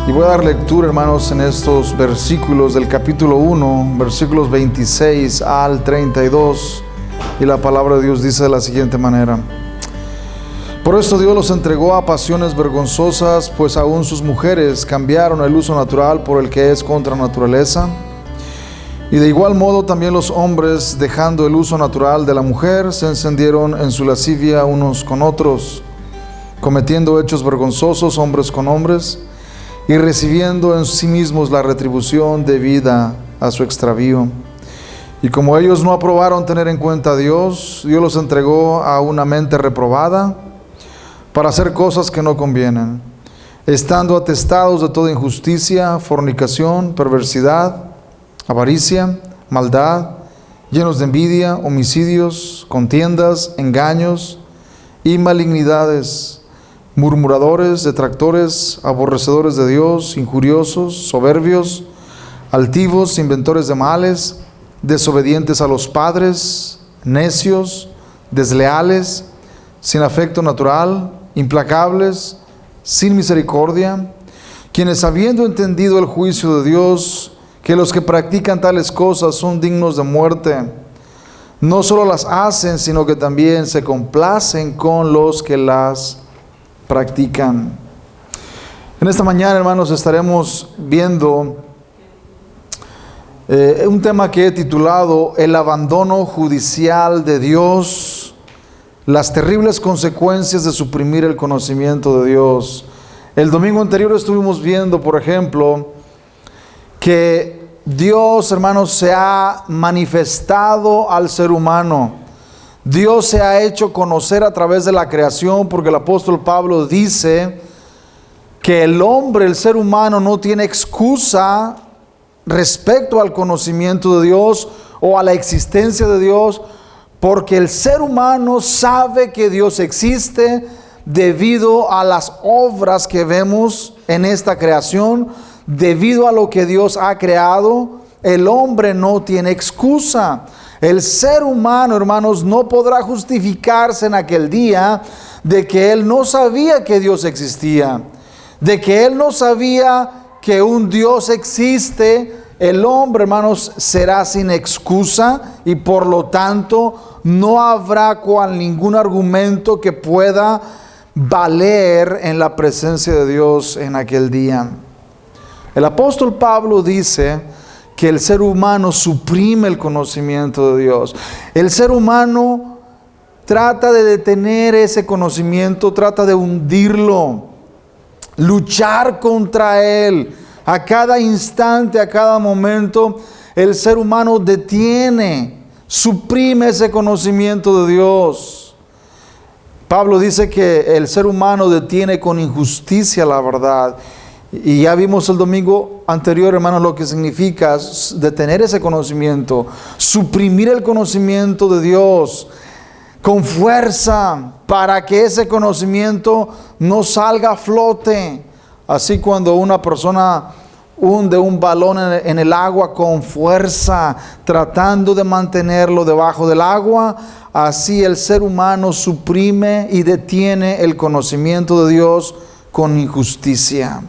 Y voy a dar lectura, hermanos, en estos versículos del capítulo 1, versículos 26 al 32. Y la palabra de Dios dice de la siguiente manera: Por esto Dios los entregó a pasiones vergonzosas, pues aún sus mujeres cambiaron el uso natural por el que es contra naturaleza. Y de igual modo también los hombres, dejando el uso natural de la mujer, se encendieron en su lascivia unos con otros, cometiendo hechos vergonzosos hombres con hombres, y recibiendo en sí mismos la retribución debida a su extravío. Y como ellos no aprobaron tener en cuenta a Dios, Dios los entregó a una mente reprobada para hacer cosas que no convienen, estando atestados de toda injusticia, fornicación, perversidad, avaricia, maldad, llenos de envidia, homicidios, contiendas, engaños y malignidades, murmuradores, detractores, aborrecedores de Dios, injuriosos, soberbios, altivos, inventores de males, desobedientes a los padres, necios, desleales, sin afecto natural, implacables, sin misericordia, quienes habiendo entendido el juicio de Dios, que los que practican tales cosas son dignos de muerte, no solo las hacen, sino que también se complacen con los que las practican. En esta mañana, hermanos, estaremos viendo un tema que he titulado El abandono judicial de Dios, las terribles consecuencias de suprimir el conocimiento de Dios. El domingo anterior estuvimos viendo, por ejemplo, que Dios, hermanos, se ha manifestado al ser humano. Dios se ha hecho conocer a través de la creación, porque el apóstol Pablo dice que el hombre, el ser humano, no tiene excusa respecto al conocimiento de Dios o a la existencia de Dios, porque el ser humano sabe que Dios existe debido a las obras que vemos en esta creación, debido a lo que Dios ha creado. El hombre no tiene excusa. El ser humano, hermanos, no podrá justificarse en aquel día de que él no sabía que Dios existía, de que él no sabía que un Dios existe. El hombre, hermanos, será sin excusa y por lo tanto no habrá ningún argumento que pueda valer en la presencia de Dios en aquel día. El apóstol Pablo dice que el ser humano suprime el conocimiento de Dios. El ser humano trata de detener ese conocimiento, trata de hundirlo, luchar contra él. A cada instante, a cada momento, el ser humano detiene, suprime ese conocimiento de Dios. Pablo dice que el ser humano detiene con injusticia la verdad. Y ya vimos el domingo anterior, hermanos, lo que significa detener ese conocimiento, suprimir el conocimiento de Dios con fuerza para que ese conocimiento no salga a flote. Así cuando una persona hunde un balón en el agua con fuerza, tratando de mantenerlo debajo del agua, así el ser humano suprime y detiene el conocimiento de Dios con injusticia.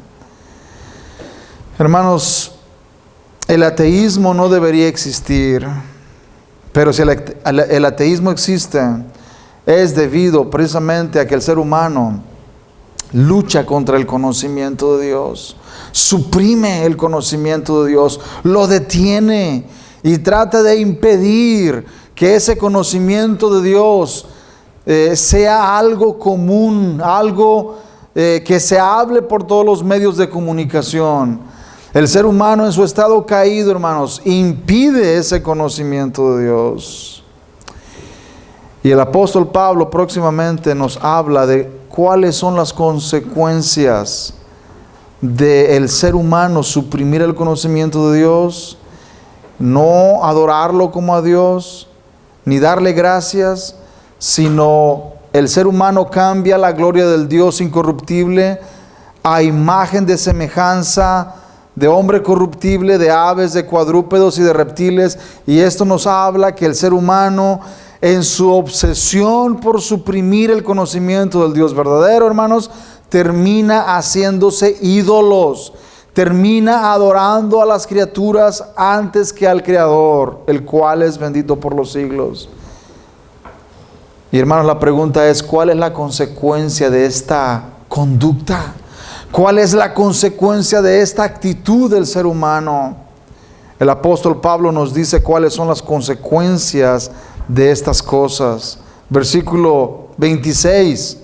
Hermanos, el ateísmo no debería existir, pero si el ateísmo existe, es debido precisamente a que el ser humano lucha contra el conocimiento de Dios, suprime el conocimiento de Dios, lo detiene y trata de impedir que ese conocimiento de Dios sea algo común, algo que se hable por todos los medios de comunicación. El ser humano en su estado caído, hermanos, impide ese conocimiento de Dios. Y el apóstol Pablo próximamente nos habla de cuáles son las consecuencias del ser humano suprimir el conocimiento de Dios, no adorarlo como a Dios, ni darle gracias, sino el ser humano cambia la gloria del Dios incorruptible a imagen de semejanza de hombre corruptible, de aves, de cuadrúpedos y de reptiles. Y esto nos habla que el ser humano, en su obsesión por suprimir el conocimiento del Dios verdadero, hermanos, termina haciéndose ídolos. termina adorando a las criaturas antes que al Creador, el cual es bendito por los siglos. Y hermanos, la pregunta es, ¿cuál es la consecuencia de esta conducta? ¿Cuál es la consecuencia de esta actitud del ser humano? El apóstol Pablo nos dice cuáles son las consecuencias de estas cosas. Versículo 26.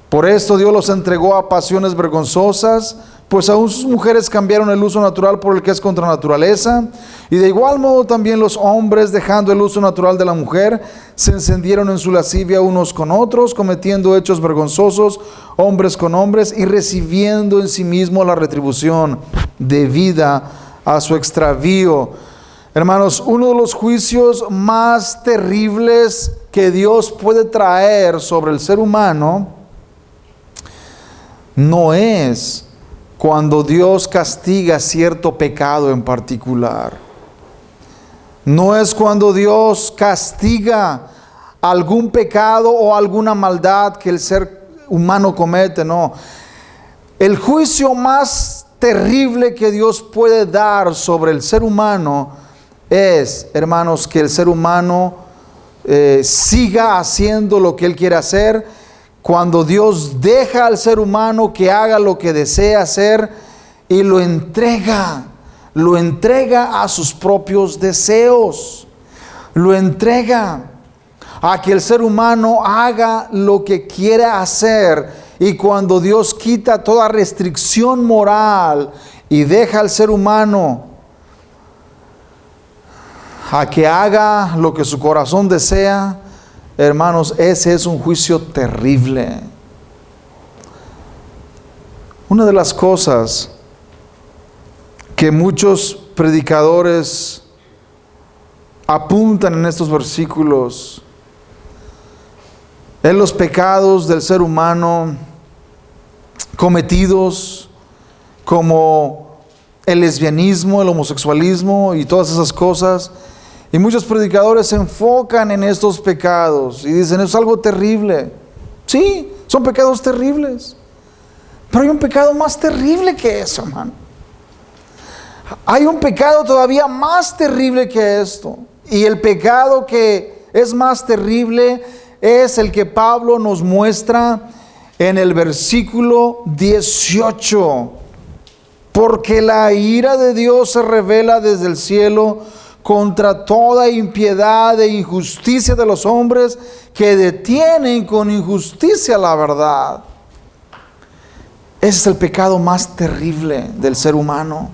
Por esto Dios los entregó a pasiones vergonzosas, pues aún sus mujeres cambiaron el uso natural por el que es contra naturaleza, y de igual modo también los hombres, dejando el uso natural de la mujer, se encendieron en su lascivia unos con otros, cometiendo hechos vergonzosos, hombres con hombres, y recibiendo en sí mismo la retribución debida a su extravío. Hermanos, uno de los juicios más terribles que Dios puede traer sobre el ser humano no es cuando Dios castiga cierto pecado en particular. No es cuando Dios castiga algún pecado o alguna maldad que el ser humano comete, no. El juicio más terrible que Dios puede dar sobre el ser humano es, hermanos, que el ser humano siga haciendo lo que él quiere hacer. Cuando Dios deja al ser humano que haga lo que desea hacer y lo entrega a sus propios deseos, lo entrega a que el ser humano haga lo que quiere hacer. Y cuando Dios quita toda restricción moral y deja al ser humano a que haga lo que su corazón desea, hermanos, ese es un juicio terrible. Una de las cosas que muchos predicadores apuntan en estos versículos es los pecados del ser humano cometidos, como el lesbianismo, el homosexualismo y todas esas cosas. Y muchos predicadores se enfocan en estos pecados y dicen, es algo terrible. Sí, son pecados terribles. Pero hay un pecado más terrible que eso, hermano. Hay un pecado todavía más terrible que esto. Y el pecado que es más terrible es el que Pablo nos muestra en el versículo 18. Porque la ira de Dios se revela desde el cielo contra toda impiedad e injusticia de los hombres que detienen con injusticia la verdad. Ese es el pecado más terrible del ser humano,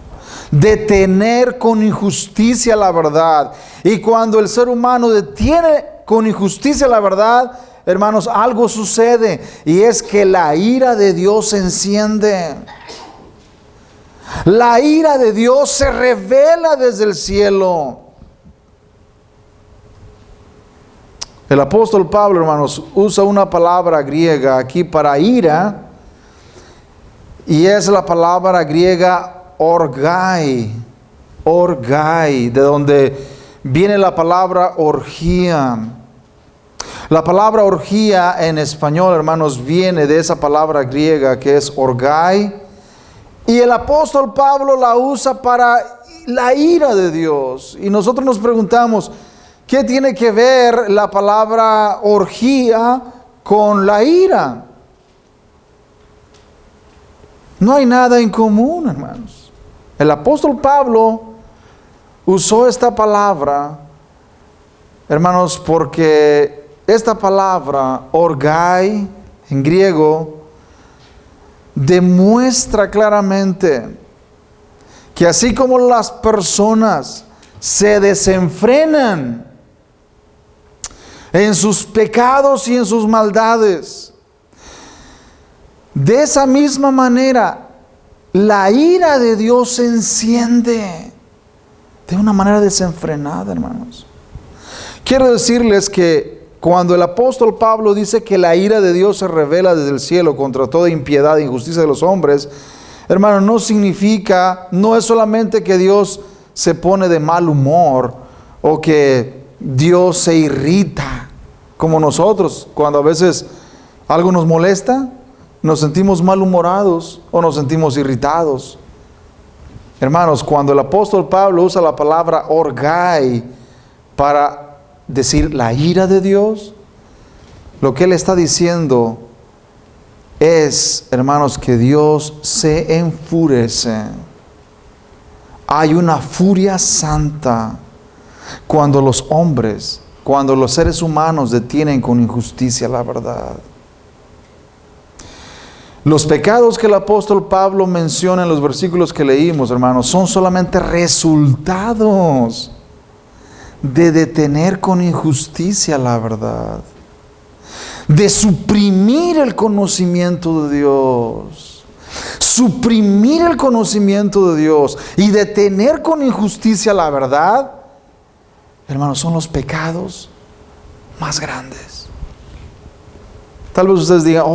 detener con injusticia la verdad. Y cuando el ser humano detiene con injusticia la verdad, hermanos, algo sucede, y es que la ira de Dios se enciende. La ira de Dios se revela desde el cielo. El apóstol Pablo, hermanos, usa una palabra griega aquí para ira, y es la palabra griega orgai, de donde viene la palabra orgía. La palabra orgía en español, hermanos, viene de esa palabra griega que es orgai, y el apóstol Pablo la usa para la ira de Dios. Y nosotros nos preguntamos, ¿qué tiene que ver la palabra orgía con la ira? No hay nada en común, hermanos. El apóstol Pablo usó esta palabra, hermanos, porque esta palabra, orgai, en griego, demuestra claramente que así como las personas se desenfrenan en sus pecados y en sus maldades, de esa misma manera la ira de Dios se enciende de una manera desenfrenada, hermanos. Quiero decirles que cuando el apóstol Pablo dice que la ira de Dios se revela desde el cielo contra toda impiedad e injusticia de los hombres, hermanos, no significa, no es solamente que Dios se pone de mal humor o que Dios se irrita como nosotros. Cuando a veces algo nos molesta, nos sentimos malhumorados o nos sentimos irritados. Hermanos, cuando el apóstol Pablo usa la palabra orgai para decir la ira de Dios, lo que él está diciendo es, hermanos, que Dios se enfurece. Hay una furia santa cuando los hombres, cuando los seres humanos detienen con injusticia la verdad. Los pecados que el apóstol Pablo menciona en los versículos que leímos, hermanos, son solamente resultados de detener con injusticia la verdad, de suprimir el conocimiento de Dios, suprimir el conocimiento de Dios y detener con injusticia la verdad. Hermanos, son los pecados más grandes. Tal vez ustedes digan,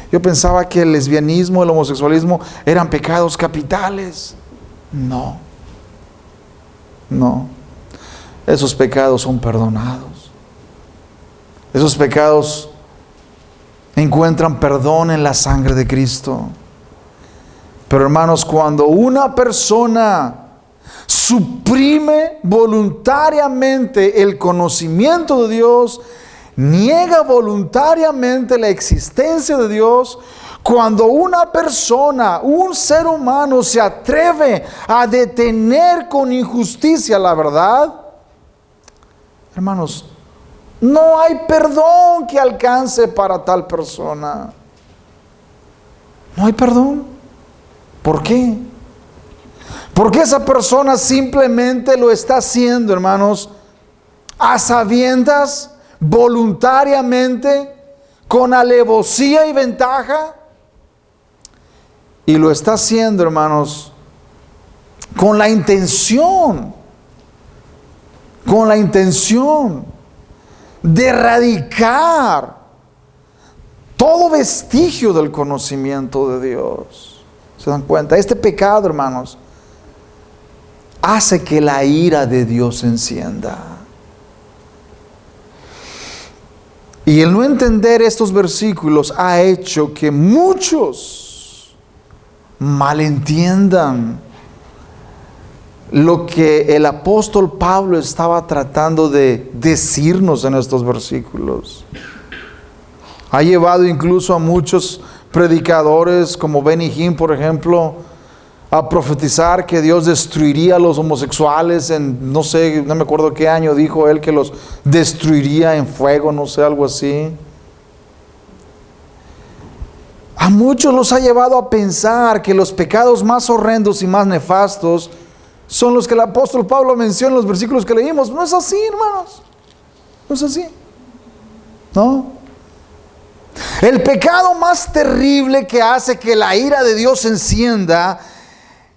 yo pensaba que el lesbianismo, el homosexualismo eran pecados capitales. No. Esos pecados son perdonados. Esos pecados encuentran perdón en la sangre de Cristo. Pero hermanos, cuando una persona suprime voluntariamente el conocimiento de Dios, niega voluntariamente la existencia de Dios, cuando una persona, un ser humano se atreve a detener con injusticia la verdad, hermanos, no hay perdón que alcance para tal persona. No hay perdón. ¿Por qué? Porque esa persona simplemente lo está haciendo, hermanos, a sabiendas, voluntariamente, con alevosía y ventaja. Y lo está haciendo, hermanos, con la intención de erradicar todo vestigio del conocimiento de Dios. ¿Se dan cuenta? Este pecado, hermanos, hace que la ira de Dios se encienda. Y el no entender estos versículos ha hecho que muchos malentiendan lo que el apóstol Pablo estaba tratando de decirnos en estos versículos. Ha llevado incluso a muchos predicadores como Benny Hinn, por ejemplo, a profetizar que Dios destruiría a los homosexuales en, no me acuerdo qué año dijo él que los destruiría en fuego, algo así. A muchos los ha llevado a pensar que los pecados más horrendos y más nefastos son los que el apóstol Pablo menciona en los versículos que leímos. No es así, hermanos. No es así. No. El pecado más terrible que hace que la ira de Dios se encienda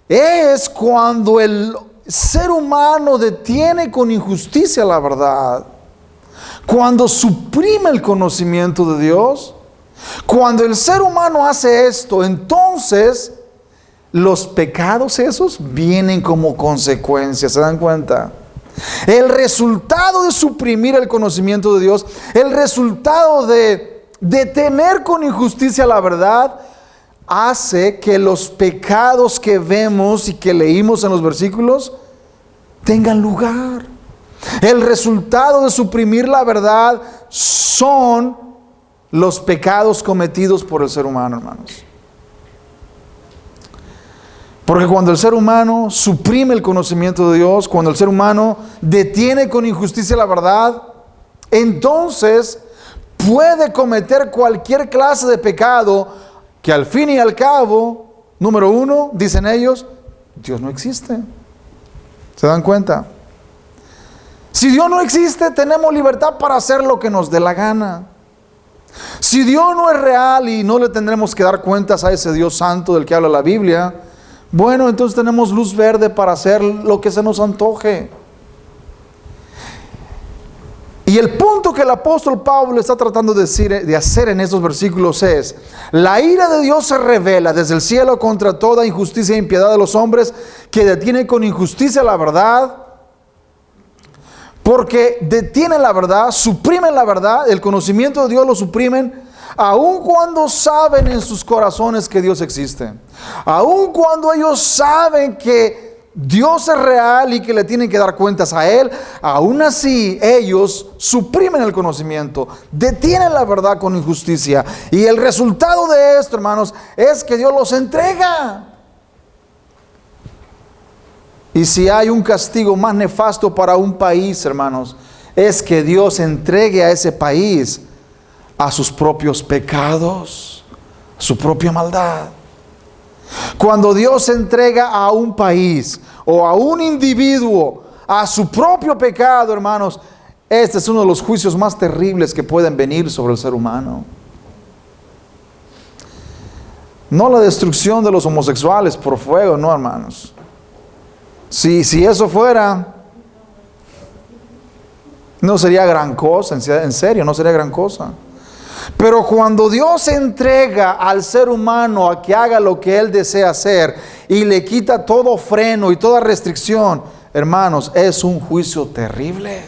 es cuando el ser humano detiene con injusticia la verdad, cuando suprime el conocimiento de Dios. Cuando el ser humano hace esto, entonces los pecados esos vienen como consecuencia. ¿Se dan cuenta? El resultado de suprimir el conocimiento de Dios, el resultado de detener con injusticia la verdad, hace que los pecados que vemos y que leímos en los versículos tengan lugar. El resultado de suprimir la verdad son los pecados cometidos por el ser humano, hermanos. Porque cuando el ser humano suprime el conocimiento de Dios, cuando el ser humano detiene con injusticia la verdad, entonces puede cometer cualquier clase de pecado que al fin y al cabo, número uno, dicen ellos, Dios no existe. ¿Se dan cuenta? Si Dios no existe, tenemos libertad para hacer lo que nos dé la gana. Si Dios no es real y no le tendremos que dar cuentas a ese Dios santo del que habla la Biblia, bueno, entonces tenemos luz verde para hacer lo que se nos antoje. Y el punto que el apóstol Pablo está tratando de hacer en estos versículos es: la ira de Dios se revela desde el cielo contra toda injusticia e impiedad de los hombres que detienen con injusticia la verdad, porque detienen la verdad, suprimen la verdad, el conocimiento de Dios lo suprimen, aun cuando saben en sus corazones que Dios existe, aun cuando ellos saben que Dios es real y que le tienen que dar cuentas a Él, aún así ellos suprimen el conocimiento, detienen la verdad con injusticia. Y el resultado de esto, hermanos, es que Dios los entrega. Y si hay un castigo más nefasto para un país, hermanos, es que Dios entregue a ese país a sus propios pecados, su propia maldad. Cuando Dios entrega a un país o a un individuo a su propio pecado, hermanos, este es uno de los juicios más terribles que pueden venir sobre el ser humano. No la destrucción de los homosexuales por fuego, no, hermanos. Si eso fuera, no sería gran cosa, en serio, no sería gran cosa. Pero cuando Dios entrega al ser humano a que haga lo que Él desea hacer y le quita todo freno y toda restricción, hermanos, es un juicio terrible.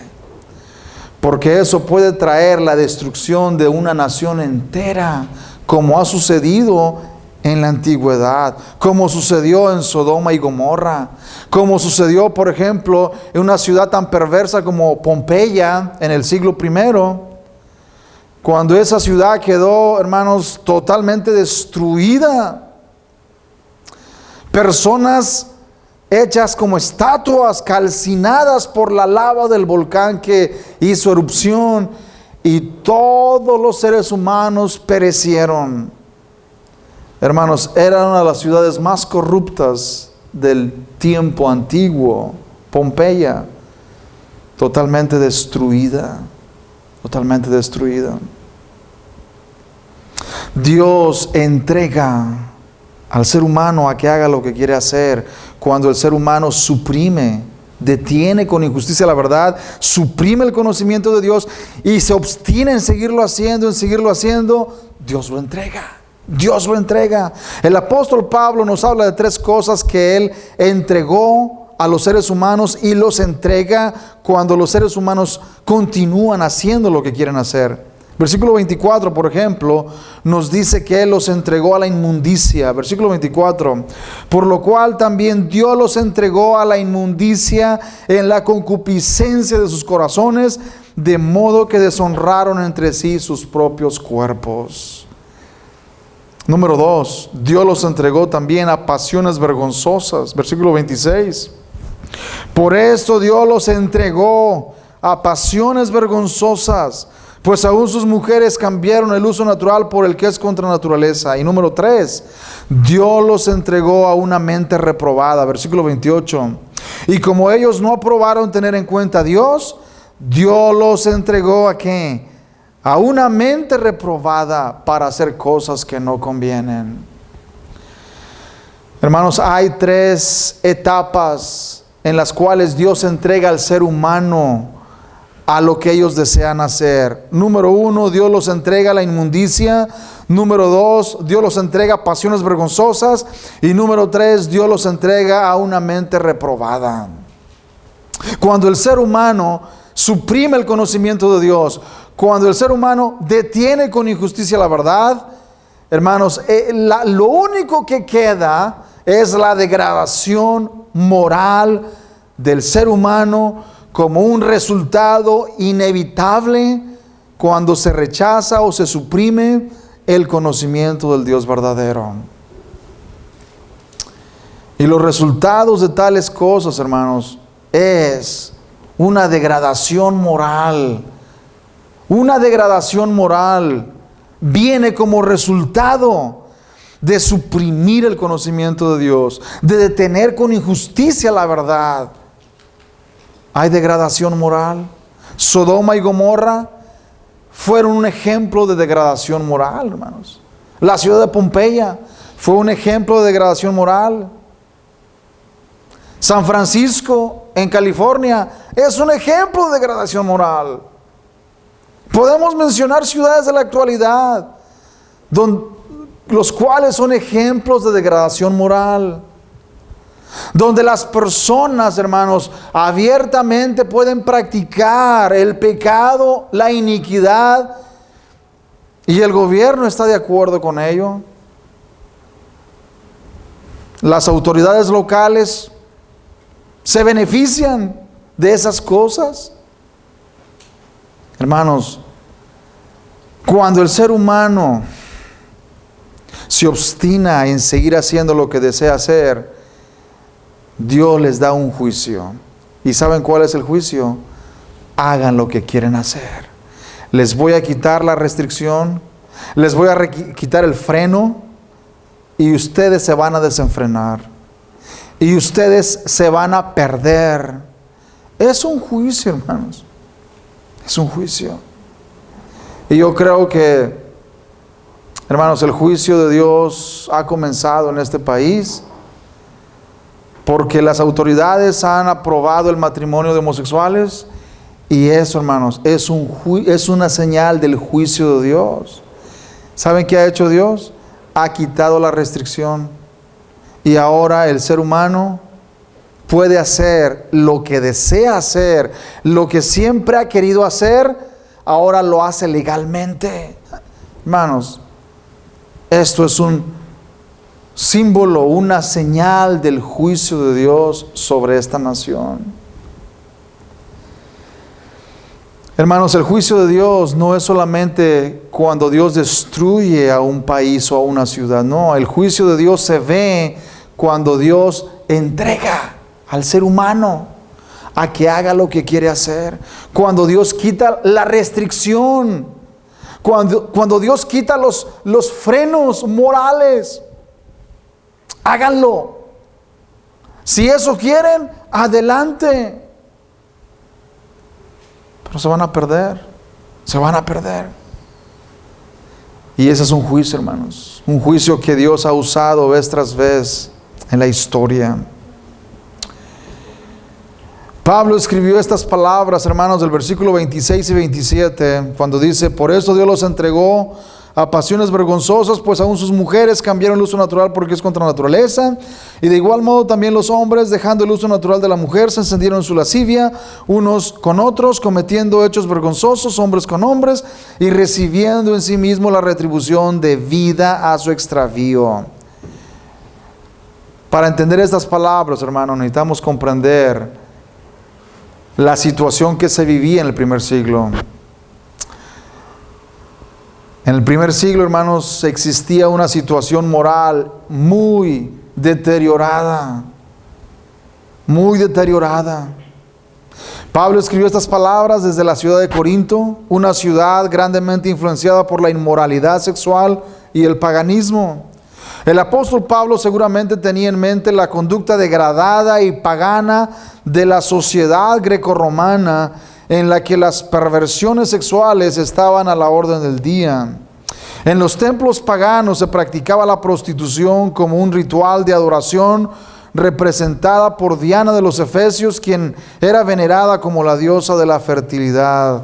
Porque eso puede traer la destrucción de una nación entera, como ha sucedido en la antigüedad, como sucedió en Sodoma y Gomorra, como sucedió, por ejemplo, en una ciudad tan perversa como Pompeya en el siglo I. Cuando esa ciudad quedó, hermanos, totalmente destruida. Personas hechas como estatuas, calcinadas por la lava del volcán que hizo erupción. Y todos los seres humanos perecieron. Hermanos, era una de las ciudades más corruptas del tiempo antiguo. Pompeya, totalmente destruida. Totalmente destruida. Dios entrega al ser humano a que haga lo que quiere hacer. Cuando el ser humano suprime, detiene con injusticia la verdad, suprime el conocimiento de Dios y se obstina en seguirlo haciendo, Dios lo entrega. Dios lo entrega. El apóstol Pablo nos habla de 3 cosas que Él entregó a los seres humanos y los entrega cuando los seres humanos continúan haciendo lo que quieren hacer. Versículo 24, por ejemplo, nos dice que Él los entregó a la inmundicia. Versículo 24, por lo cual también Dios los entregó a la inmundicia en la concupiscencia de sus corazones, de modo que deshonraron entre sí sus propios cuerpos. Número 2, Dios los entregó también a pasiones vergonzosas. Versículo 26. Por esto Dios los entregó a pasiones vergonzosas, pues aún sus mujeres cambiaron el uso natural por el que es contra naturaleza. Y número 3, Dios los entregó a una mente reprobada. Versículo 28. Y como ellos no aprobaron tener en cuenta a Dios, Dios los entregó ¿a qué? A una mente reprobada para hacer cosas que no convienen. Hermanos, hay 3 etapas en las cuales Dios entrega al ser humano a lo que ellos desean hacer. Número 1, Dios los entrega a la inmundicia. Número 2, Dios los entrega a pasiones vergonzosas. Y número 3, Dios los entrega a una mente reprobada. Cuando el ser humano suprime el conocimiento de Dios, cuando el ser humano detiene con injusticia la verdad, hermanos, lo único que queda es la degradación moral del ser humano como un resultado inevitable cuando se rechaza o se suprime el conocimiento del Dios verdadero. Y los resultados de tales cosas, hermanos, es una degradación moral. Una degradación moral viene como resultado de suprimir el conocimiento de Dios, de detener con injusticia la verdad. Hay degradación moral. Sodoma y Gomorra fueron un ejemplo de degradación moral, hermanos. La ciudad de Pompeya fue un ejemplo de degradación moral. San Francisco, en California, es un ejemplo de degradación moral. Podemos mencionar ciudades de la actualidad, los cuales son ejemplos de degradación moral, donde las personas, hermanos, abiertamente pueden practicar el pecado, la iniquidad, Y el gobierno está de acuerdo con ello. Las autoridades locales se benefician de esas cosas. Hermanos, cuando el ser humano se obstina en seguir haciendo lo que desea hacer, Dios les da un juicio. ¿Y saben cuál es el juicio? Hagan lo que quieren hacer. Les voy a quitar la restricción, les voy a quitar el freno, y ustedes se van a desenfrenar, y ustedes se van a perder. Es un juicio, hermanos. Es un juicio. Y yo creo que, hermanos, el juicio de Dios ha comenzado en este país porque las autoridades han aprobado el matrimonio de homosexuales, y eso, hermanos, es una señal del juicio de Dios. ¿Saben qué ha hecho Dios? Ha quitado la restricción, y ahora el ser humano puede hacer lo que desea hacer, lo que siempre ha querido hacer, ahora lo hace legalmente. Hermanos, esto es un símbolo, una señal del juicio de Dios sobre esta nación. Hermanos, el juicio de Dios no es solamente cuando Dios destruye a un país o a una ciudad. No, el juicio de Dios se ve cuando Dios entrega al ser humano a que haga lo que quiere hacer. Cuando Dios quita la restricción. Cuando Dios quita los frenos morales. Háganlo. Si eso quieren, adelante. Pero se van a perder. Se van a perder. Y ese es un juicio, hermanos. Un juicio que Dios ha usado vez tras vez en la historia. Pablo escribió estas palabras, hermanos, del versículo 26 y 27, cuando dice: por eso Dios los entregó a pasiones vergonzosas, pues aún sus mujeres cambiaron el uso natural porque es contra la naturaleza. Y de igual modo también los hombres, dejando el uso natural de la mujer, se encendieron en su lascivia, unos con otros, cometiendo hechos vergonzosos, hombres con hombres, y recibiendo en sí mismo la retribución debida a su extravío. Para entender estas palabras, hermanos, necesitamos comprender la situación que se vivía en el primer siglo. En el primer siglo, hermanos, existía una situación moral muy deteriorada. Muy deteriorada. Pablo escribió estas palabras desde la ciudad de Corinto, una ciudad grandemente influenciada por la inmoralidad sexual y el paganismo. El apóstol Pablo seguramente tenía en mente la conducta degradada y pagana de la sociedad grecorromana, en la que las perversiones sexuales estaban a la orden del día. En los templos paganos se practicaba la prostitución como un ritual de adoración, representada por Diana de los Efesios, quien era venerada como la diosa de la fertilidad.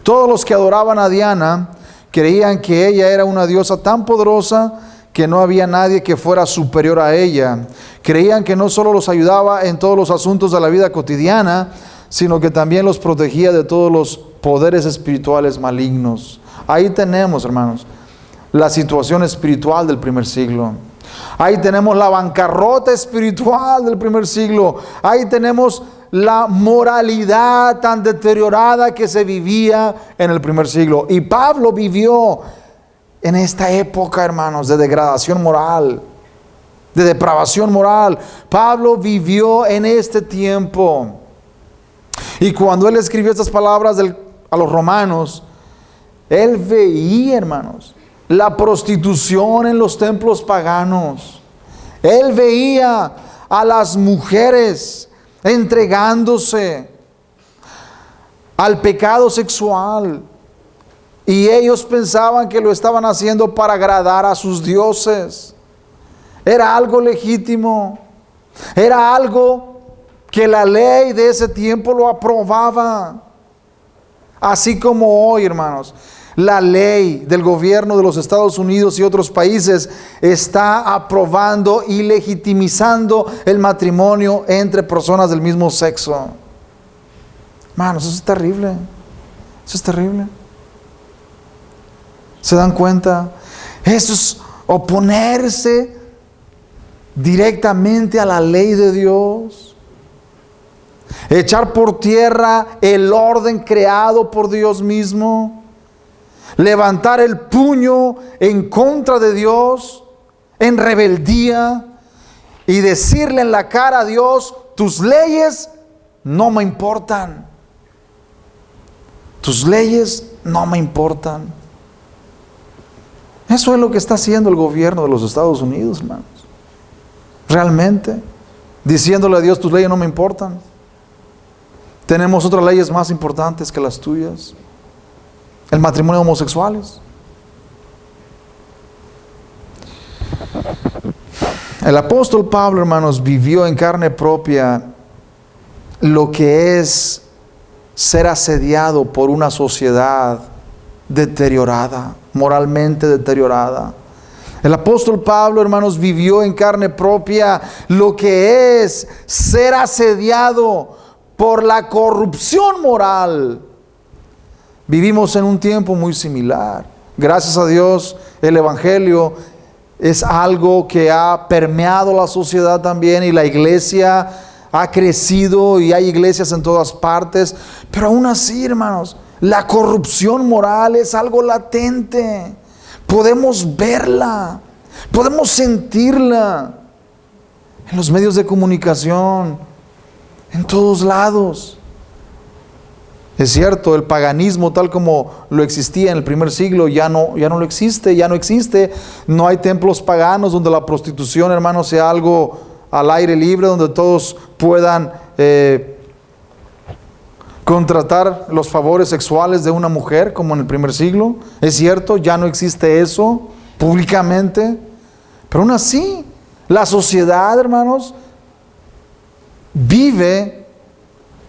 Todos los que adoraban a Diana creían que ella era una diosa tan poderosa que no había nadie que fuera superior a ella. Creían que no solo los ayudaba en todos los asuntos de la vida cotidiana, sino que también los protegía de todos los poderes espirituales malignos. Ahí tenemos, hermanos, la situación espiritual del primer siglo. Ahí tenemos la bancarrota espiritual del primer siglo. Ahí tenemos la moralidad tan deteriorada que se vivía en el primer siglo. Y Pablo vivió en esta época, hermanos, de degradación moral, de depravación moral. Pablo vivió en este tiempo. Y cuando él escribió estas palabras a los romanos, él veía, hermanos, la prostitución en los templos paganos. Él veía a las mujeres entregándose al pecado sexual. Y ellos pensaban que lo estaban haciendo para agradar a sus dioses. Era algo legítimo. Era algo que la ley de ese tiempo lo aprobaba. Así como hoy, hermanos, la ley del gobierno de los Estados Unidos y otros países está aprobando y legitimizando el matrimonio entre personas del mismo sexo. Hermanos, eso es terrible. Eso es terrible. ¿Se dan cuenta? Eso es oponerse directamente a la ley de Dios. Echar por tierra el orden creado por Dios mismo. Levantar el puño en contra de Dios en rebeldía y decirle en la cara a Dios: tus leyes no me importan. Tus leyes no me importan. Eso es lo que está haciendo el gobierno de los Estados Unidos, hermanos. Realmente, diciéndole a Dios: tus leyes no me importan. Tenemos otras leyes más importantes que las tuyas. El matrimonio de homosexuales. El apóstol Pablo, hermanos, vivió en carne propia lo que es ser asediado por una sociedad deteriorada, moralmente deteriorada. El apóstol Pablo, hermanos, vivió en carne propia lo que es ser asediado por la corrupción moral. Vivimos en un tiempo muy similar. Gracias a Dios, el evangelio es algo que ha permeado la sociedad también, y la iglesia ha crecido y hay iglesias en todas partes. Pero aún así, hermanos, la corrupción moral es algo latente. Podemos verla, podemos sentirla en los medios de comunicación, en todos lados. Es cierto, el paganismo tal como lo existía en el primer siglo ya no lo existe, ya no existe. No hay templos paganos donde la prostitución, hermanos, sea algo al aire libre, donde todos puedan contratar los favores sexuales de una mujer como en el primer siglo. Es cierto, ya no existe eso públicamente. Pero aún así, la sociedad, hermanos, vive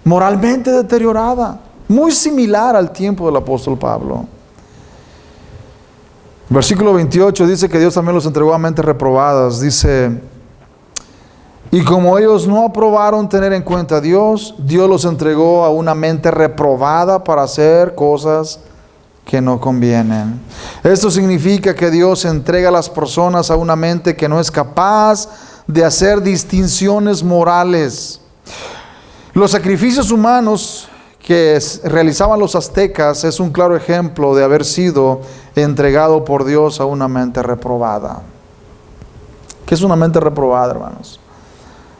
moralmente deteriorada, muy similar al tiempo del apóstol Pablo. Versículo 28 dice que Dios también los entregó a mentes reprobadas. Dice: y como ellos no aprobaron tener en cuenta a Dios, Dios los entregó a una mente reprobada para hacer cosas que no convienen. Esto significa que Dios entrega a las personas a una mente que no es capaz de hacer distinciones morales. Los sacrificios humanos que realizaban los aztecas es un claro ejemplo de haber sido entregado por Dios a una mente reprobada. ¿Qué es una mente reprobada, hermanos?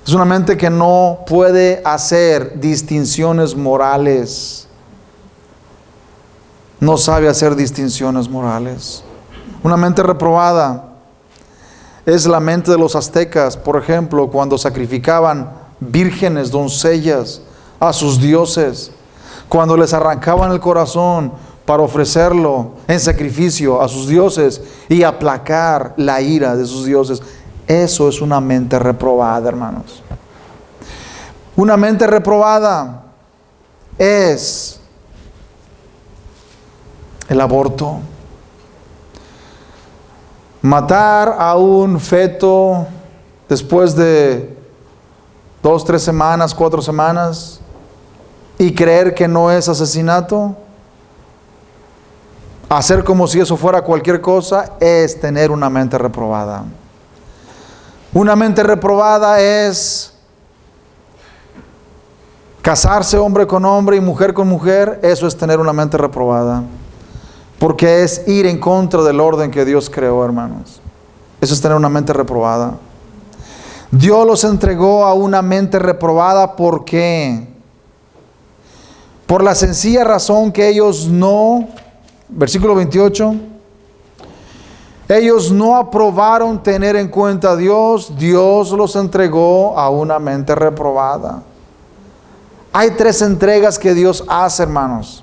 Es una mente que no puede hacer distinciones morales. No sabe hacer distinciones morales. Una mente reprobada es la mente de los aztecas, por ejemplo, cuando sacrificaban vírgenes, doncellas, a sus dioses, cuando les arrancaban el corazón para ofrecerlo en sacrificio a sus dioses y aplacar la ira de sus dioses. Eso es una mente reprobada, hermanos. Una mente reprobada es el aborto. Matar a un feto después de 2, 3 semanas, 4 semanas, y creer que no es asesinato, hacer como si eso fuera cualquier cosa, es tener una mente reprobada. Una mente reprobada es casarse hombre con hombre y mujer con mujer. Eso es tener una mente reprobada, porque es ir en contra del orden que Dios creó, hermanos. Eso es tener una mente reprobada. Dios los entregó a una mente reprobada. ¿Por qué? Por la sencilla razón que ellos no, versículo 28, ellos no aprobaron tener en cuenta a Dios. Dios los entregó a una mente reprobada. Hay 3 entregas que Dios hace, hermanos.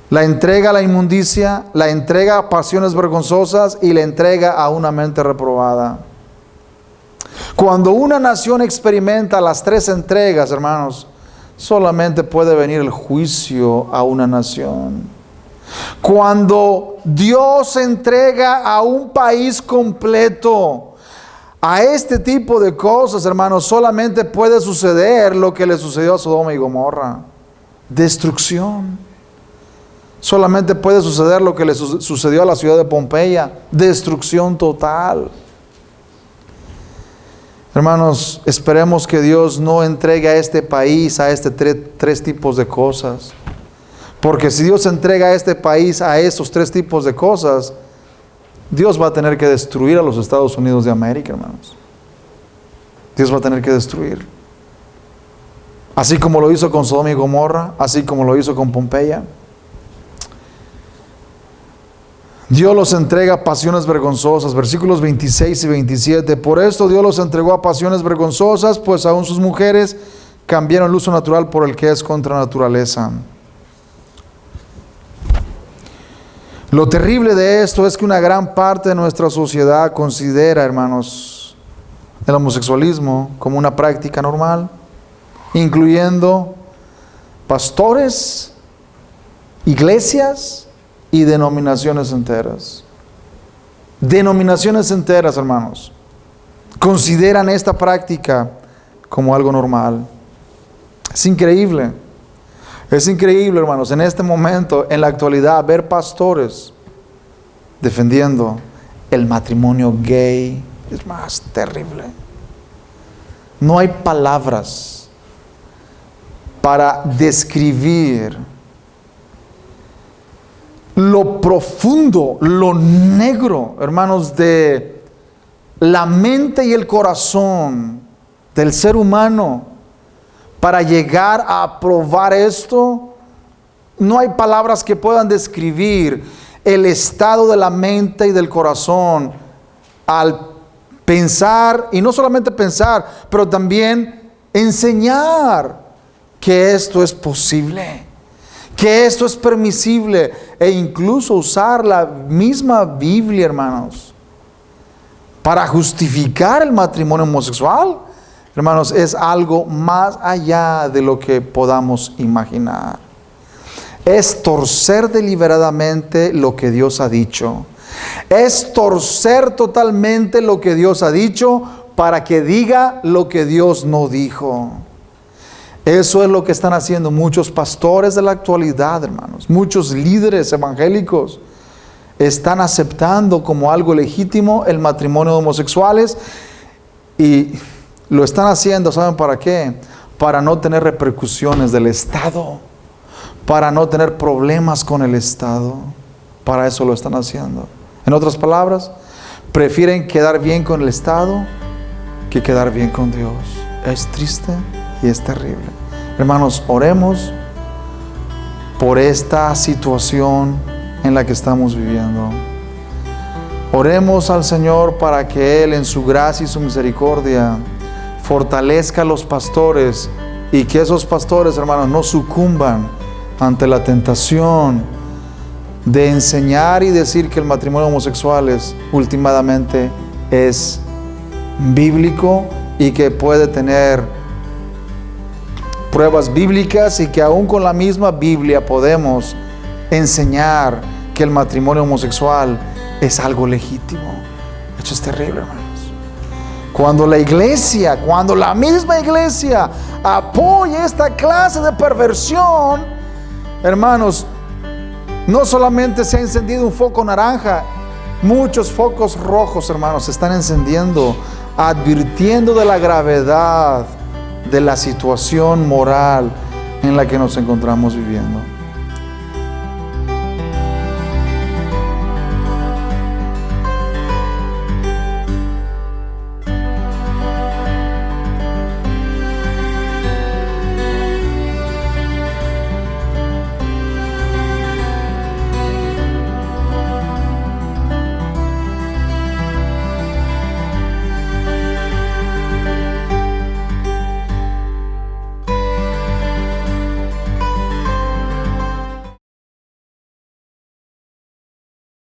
La entrega a la inmundicia, la entrega a pasiones vergonzosas y la entrega a una mente reprobada. Cuando una nación experimenta las 3 entregas, hermanos, solamente puede venir el juicio a una nación. Cuando Dios entrega a un país completo a este tipo de cosas, hermanos, solamente puede suceder lo que le sucedió a Sodoma y Gomorra: destrucción. Solamente puede suceder lo que le sucedió a la ciudad de Pompeya: destrucción total. Hermanos, esperemos que Dios no entregue a este país a tres tipos de cosas. Porque si Dios entrega a este país a esos tres tipos de cosas, Dios va a tener que destruir a los Estados Unidos de América, hermanos. Dios va a tener que destruir. Así como lo hizo con Sodoma y Gomorra, así como lo hizo con Pompeya. Dios los entrega a pasiones vergonzosas. Versículos 26 y 27. Por esto Dios los entregó a pasiones vergonzosas, pues aún sus mujeres cambiaron el uso natural por el que es contra naturaleza. Lo terrible de esto es que una gran parte de nuestra sociedad considera, hermanos, el homosexualismo como una práctica normal, incluyendo pastores, iglesias y denominaciones enteras. Denominaciones enteras, hermanos, consideran esta práctica como algo normal. Es increíble. Es increíble, hermanos, en este momento, en la actualidad, ver pastores defendiendo el matrimonio gay. Es más terrible. No hay palabras para describir lo profundo, lo negro, hermanos, de la mente y el corazón del ser humano para llegar a aprobar esto. No hay palabras que puedan describir el estado de la mente y del corazón al pensar, y no solamente pensar, pero también enseñar que esto es posible, que esto es permisible, e incluso usar la misma Biblia, hermanos, para justificar el matrimonio homosexual. Hermanos, es algo más allá de lo que podamos imaginar. Es torcer deliberadamente lo que Dios ha dicho. Es torcer totalmente lo que Dios ha dicho para que diga lo que Dios no dijo. Eso es lo que están haciendo muchos pastores de la actualidad, hermanos. Muchos líderes evangélicos están aceptando como algo legítimo el matrimonio de homosexuales, y lo están haciendo, ¿saben para qué? Para no tener repercusiones del Estado, para no tener problemas con el Estado. Para eso lo están haciendo. En otras palabras, prefieren quedar bien con el Estado que quedar bien con Dios. Es triste y es terrible. Hermanos, oremos por esta situación en la que estamos viviendo. Oremos al Señor para que Él, en su gracia y su misericordia, fortalezca a los pastores, y que esos pastores, hermanos, no sucumban ante la tentación de enseñar y decir que el matrimonio homosexual últimamente es bíblico y que puede tener pruebas bíblicas, y que aún con la misma Biblia podemos enseñar que el matrimonio homosexual es algo legítimo. Esto es terrible, hermanos. Cuando la misma iglesia apoya esta clase de perversión, hermanos, no solamente se ha encendido un foco naranja, muchos focos rojos, hermanos, se están encendiendo, advirtiendo de la gravedad de la situación moral en la que nos encontramos viviendo.